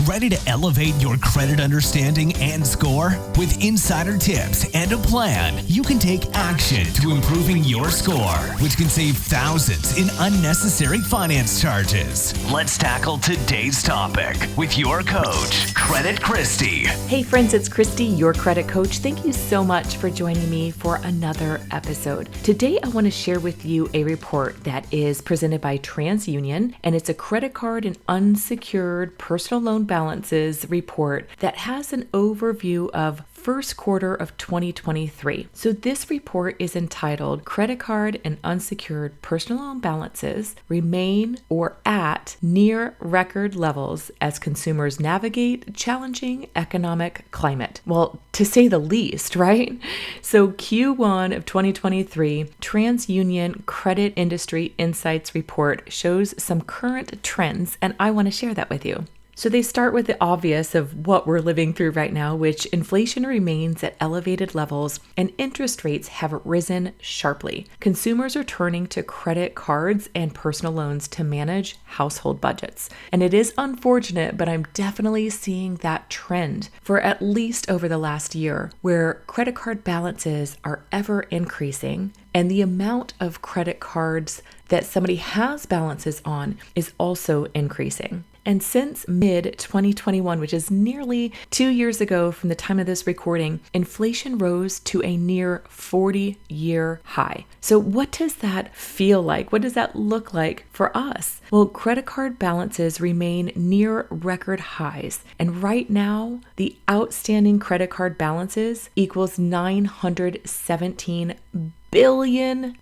Ready to elevate your credit understanding and score? With insider tips and a plan, you can take action to improving your score, which can save thousands in unnecessary finance charges. Let's tackle today's topic with your coach, Credit Christy. Hey friends, it's Christy, your credit coach. Thank you so much for joining me for another episode. Today, I want to share with you a report that is presented by Transunion, and it's a credit card and unsecured personal loan balances report that has an overview of first quarter of 2023. So this report is entitled Credit Card and Unsecured Personal Loan Balances Remain or at Near Record Levels as Consumers Navigate Challenging Economic Climate. Well, to say the least, right? So Q1 of 2023, TransUnion Credit Industry Insights Report shows some current trends, and I want to share that with you. So they start with the obvious of what we're living through right now, which inflation remains at elevated levels and interest rates have risen sharply. Consumers are turning to credit cards and personal loans to manage household budgets. And it is unfortunate, but I'm definitely seeing that trend for at least over the last year, where credit card balances are ever increasing and the amount of credit cards that somebody has balances on is also increasing. And since mid-2021, which is nearly 2 years ago from the time of this recording, inflation rose to a near 40-year high. So what does that feel like? What does that look like for us? Well, credit card balances remain near record highs. And right now, the outstanding credit card balances equals $917 billion.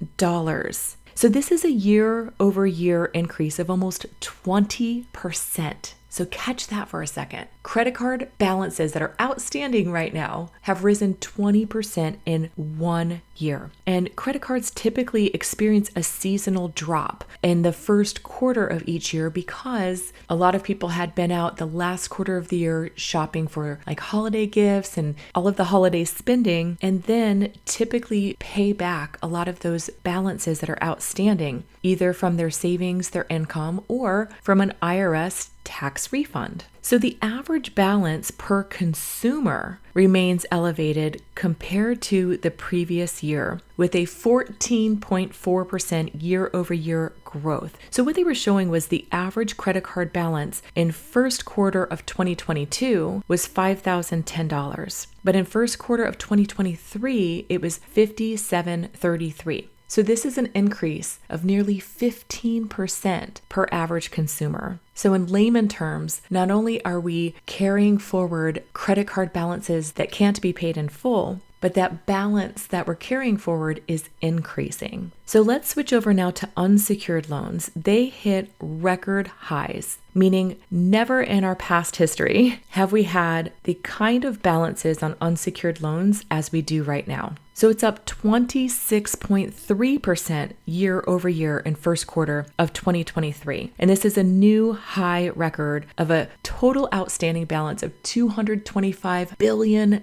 So this is a year-over-year increase of almost 20%. So catch that for a second. Credit card balances that are outstanding right now have risen 20% in 1 year. And credit cards typically experience a seasonal drop in the first quarter of each year because a lot of people had been out the last quarter of the year shopping for like holiday gifts and all of the holiday spending, and then typically pay back a lot of those balances that are outstanding, either from their savings, their income, or from an IRS tax refund. So the average balance per consumer remains elevated compared to the previous year with a 14.4% year-over-year growth. So what they were showing was the average credit card balance in first quarter of 2022 was $5,010. But in first quarter of 2023, it was $5,733. So this is an increase of nearly 15% per average consumer. So in layman terms, not only are we carrying forward credit card balances that can't be paid in full, but that balance that we're carrying forward is increasing. So let's switch over now to unsecured loans. They hit record highs, meaning never in our past history have we had the kind of balances on unsecured loans as we do right now. So it's up 26.3% year over year in first quarter of 2023. And this is a new high record of a total outstanding balance of $225 billion.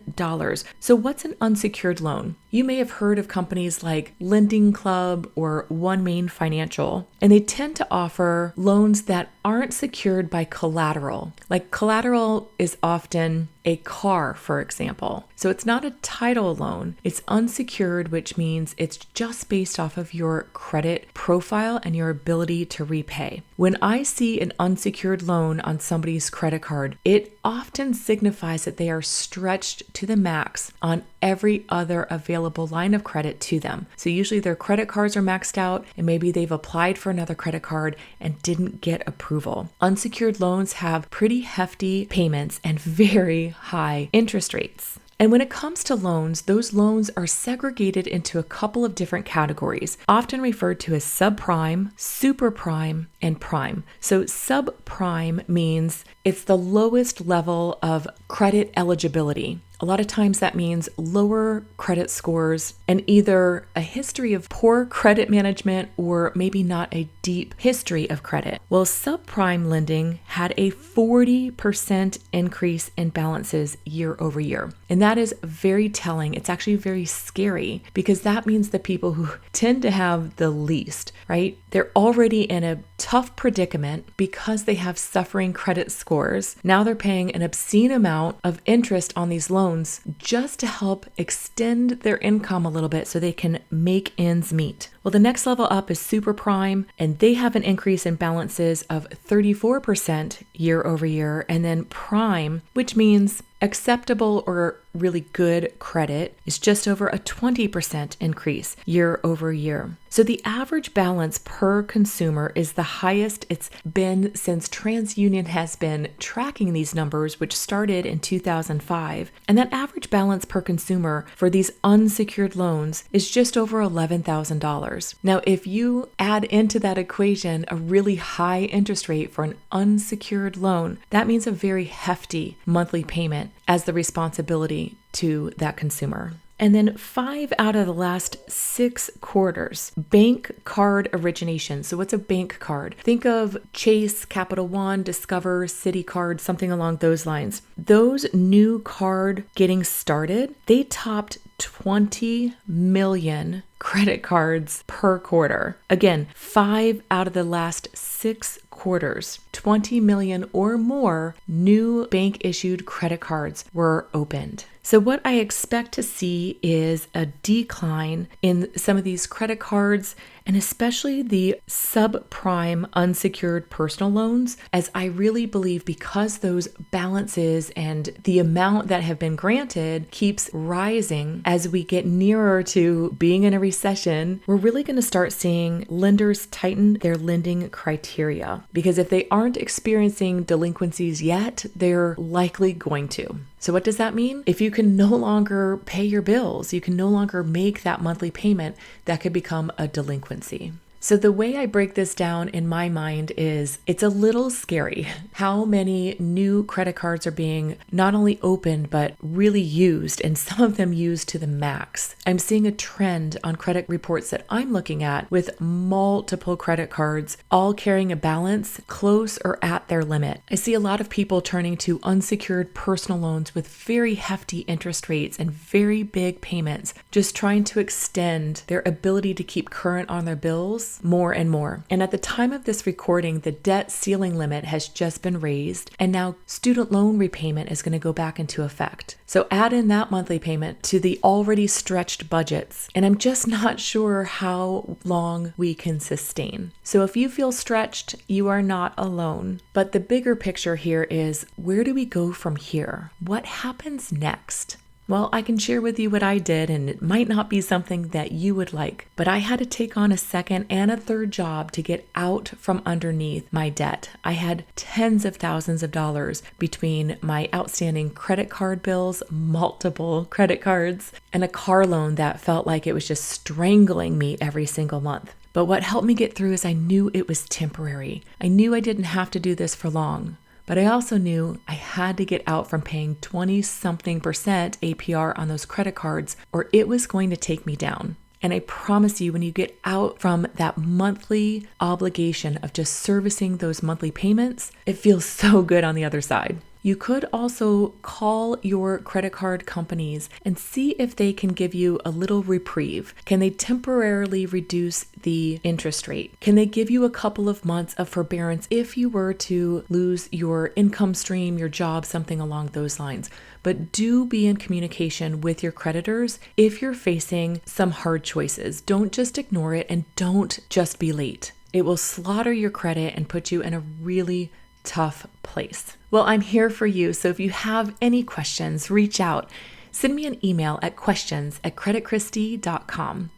So what's an unsecured loan? You may have heard of companies like Lending Club or One Main Financial, and they tend to offer loans that aren't secured by collateral. Like collateral is often a car, for example. So it's not a title loan. It's unsecured, which means it's just based off of your credit profile and your ability to repay. When I see an unsecured loan on somebody's credit card, it often signifies that they are stretched to the max on every other available line of credit to them. So usually their credit cards are maxed out and maybe they've applied for another credit card and didn't get approval. Unsecured loans have pretty hefty payments and very high interest rates. And when it comes to loans, those loans are segregated into a couple of different categories, often referred to as subprime, super prime, and prime. So subprime means it's the lowest level of credit eligibility. A lot of times that means lower credit scores and either a history of poor credit management or maybe not a deep history of credit. Well, subprime lending had a 40% increase in balances year over year. And that is very telling. It's actually very scary because that means the people who tend to have the least, right? They're already in a tough predicament because they have suffering credit scores. Now they're paying an obscene amount of interest on these loans just to help extend their income a little bit so they can make ends meet. Well, the next level up is super prime, and they have an increase in balances of 34% year over year. And then prime, which means acceptable or really good credit, is just over a 20% increase year over year. So the average balance per consumer is the highest it's been since Transunion has been tracking these numbers, which started in 2005. And that average balance per consumer for these unsecured loans is just over $11,000. Now, if you add into that equation a really high interest rate for an unsecured loan, that means a very hefty monthly payment as the responsibility to that consumer. And then 5 out of the last 6 quarters, bank card origination. So what's a bank card? Think of Chase, Capital One, Discover, Citi Card, something along those lines. Those new card getting started, they topped 20 million credit cards per quarter. Again, 5 out of the last 6 quarters, 20 million or more new bank issued credit cards were opened. So what I expect to see is a decline in some of these credit cards, and especially the subprime unsecured personal loans, as I really believe because those balances and the amount that have been granted keeps rising as we get nearer to being in a recession, we're really going to start seeing lenders tighten their lending criteria. Because if they aren't experiencing delinquencies yet, they're likely going to. So what does that mean? If you can no longer pay your bills, you can no longer make that monthly payment, that could become a delinquency. So the way I break this down in my mind is it's a little scary how many new credit cards are being not only opened, but really used, and some of them used to the max. I'm seeing a trend on credit reports that I'm looking at with multiple credit cards all carrying a balance close or at their limit. I see a lot of people turning to unsecured personal loans with very hefty interest rates and very big payments, just trying to extend their ability to keep current on their bills more and more. And at the time of this recording, the debt ceiling limit has just been raised, and now student loan repayment is going to go back into effect. So add in that monthly payment to the already stretched budgets, and I'm just not sure how long we can sustain. So if you feel stretched, you are not alone. But the bigger picture here is, where do we go from here? What happens next? Well, I can share with you what I did, and it might not be something that you would like, but I had to take on a second and a third job to get out from underneath my debt. I had tens of thousands of dollars between my outstanding credit card bills, multiple credit cards, and a car loan that felt like it was just strangling me every single month. But what helped me get through is I knew it was temporary. I knew I didn't have to do this for long. But I also knew I had to get out from paying 20-something% APR on those credit cards, or it was going to take me down. And I promise you, when you get out from that monthly obligation of just servicing those monthly payments, it feels so good on the other side. You could also call your credit card companies and see if they can give you a little reprieve. Can they temporarily reduce the interest rate? Can they give you a couple of months of forbearance if you were to lose your income stream, your job, something along those lines? But do be in communication with your creditors if you're facing some hard choices. Don't just ignore it, and don't just be late. It will slaughter your credit and put you in a really tough place. Well, I'm here for you. So if you have any questions, reach out. Send me an email at questions@creditchristie.com.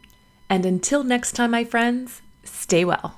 And until next time, my friends, stay well.